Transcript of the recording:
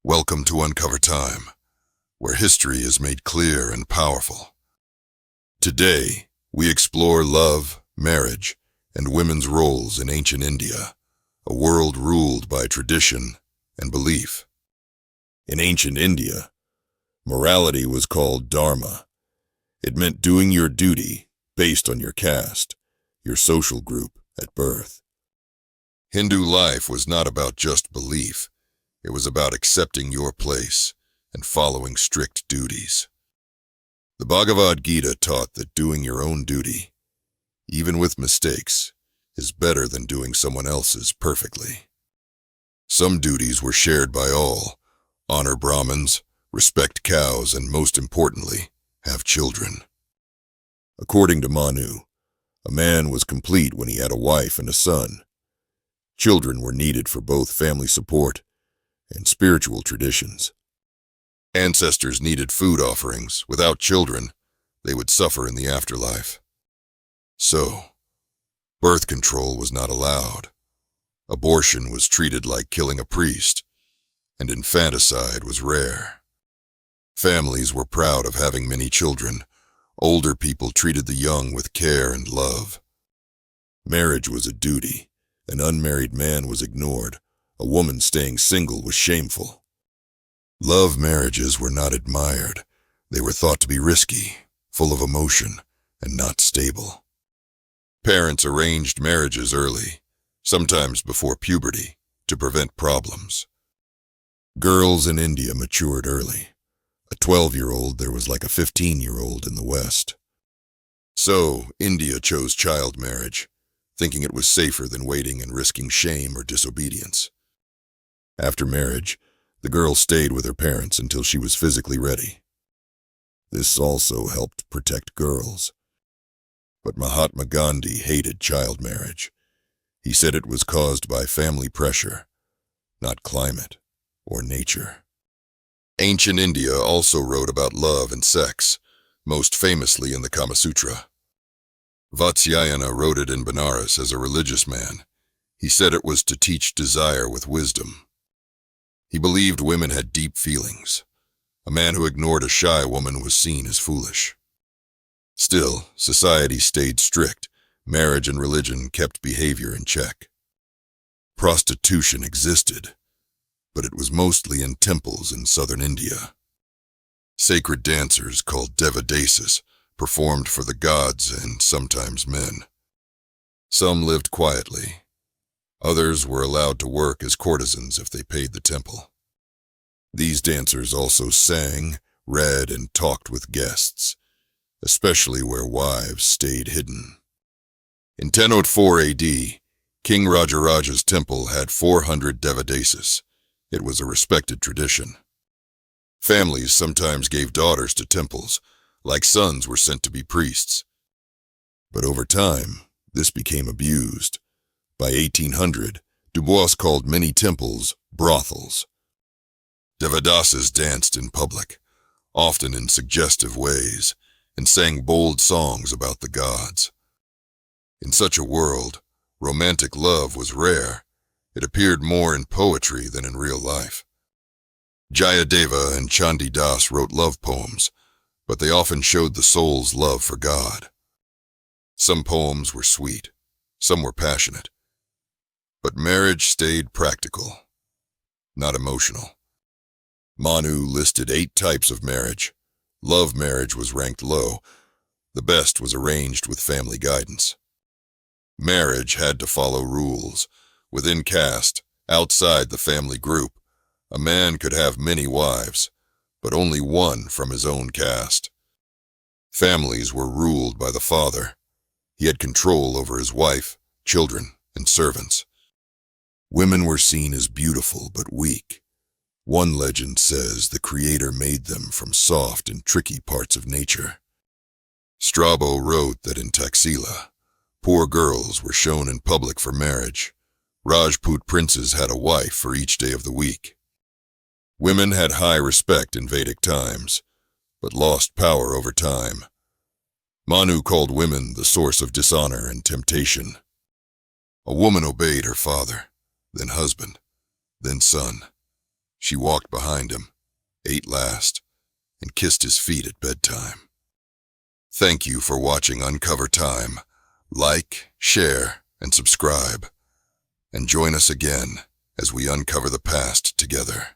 Welcome to Uncover Time, where history is made clear and powerful. Today, we explore love, marriage, and women's roles in ancient India, a world ruled by tradition and belief. In ancient India, morality was called Dharma. It meant doing your duty based on your caste, your social group at birth. Hindu life was not about just belief. It was about accepting your place and following strict duties. The Bhagavad Gita taught that doing your own duty, even with mistakes, is better than doing someone else's perfectly. Some duties were shared by all: honor Brahmins, respect cows, and most importantly, have children. According to Manu, a man was complete when he had a wife and a son. Children were needed for both family support and spiritual traditions. Ancestors needed food offerings. Without children, they would suffer in the afterlife. So, birth control was not allowed. Abortion was treated like killing a priest, and infanticide was rare. Families were proud of having many children. Older people treated the young with care and love. Marriage was a duty. An unmarried man was ignored. A woman staying single was shameful. Love marriages were not admired. They were thought to be risky, full of emotion, and not stable. Parents arranged marriages early, sometimes before puberty, to prevent problems. Girls in India matured early. A 12-year-old there was like a 15-year-old in the West. So, India chose child marriage, thinking it was safer than waiting and risking shame or disobedience. After marriage, the girl stayed with her parents until she was physically ready. This also helped protect girls. But Mahatma Gandhi hated child marriage. He said it was caused by family pressure, not climate or nature. Ancient India also wrote about love and sex, most famously in the Kamasutra. Vatsyayana wrote it in Benares as a religious man. He said it was to teach desire with wisdom. He believed women had deep feelings. A man who ignored a shy woman was seen as foolish. Still, society stayed strict. Marriage and religion kept behavior in check. Prostitution existed, but it was mostly in temples in southern India. Sacred dancers called devadasis performed for the gods and sometimes men. Some lived quietly. Others were allowed to work as courtesans if they paid the temple. These dancers also sang, read, and talked with guests, especially where wives stayed hidden. In 1004 AD, King Rajaraja's temple had 400 devadasis. It was a respected tradition. Families sometimes gave daughters to temples, like sons were sent to be priests. But over time, this became abused. By 1800, Dubois called many temples brothels. Devadasis danced in public, often in suggestive ways, and sang bold songs about the gods. In such a world, romantic love was rare. It appeared more in poetry than in real life. Jayadeva and Chandidas wrote love poems, but they often showed the soul's love for God. Some poems were sweet, some were passionate. But marriage stayed practical, not emotional. Manu listed 8 types of marriage. Love marriage was ranked low. The best was arranged with family guidance. Marriage had to follow rules. Within caste, outside the family group, a man could have many wives, but only one from his own caste. Families were ruled by the father. He had control over his wife, children, and servants. Women were seen as beautiful but weak. One legend says the Creator made them from soft and tricky parts of nature. Strabo wrote that in Taxila, poor girls were shown in public for marriage. Rajput princes had a wife for each day of the week. Women had high respect in Vedic times, but lost power over time. Manu called women the source of dishonor and temptation. A woman obeyed her father, then husband, then son. She walked behind him, ate last, and kissed his feet at bedtime. Thank you for watching Uncover Time. Like, share, and subscribe. And join us again as we uncover the past together.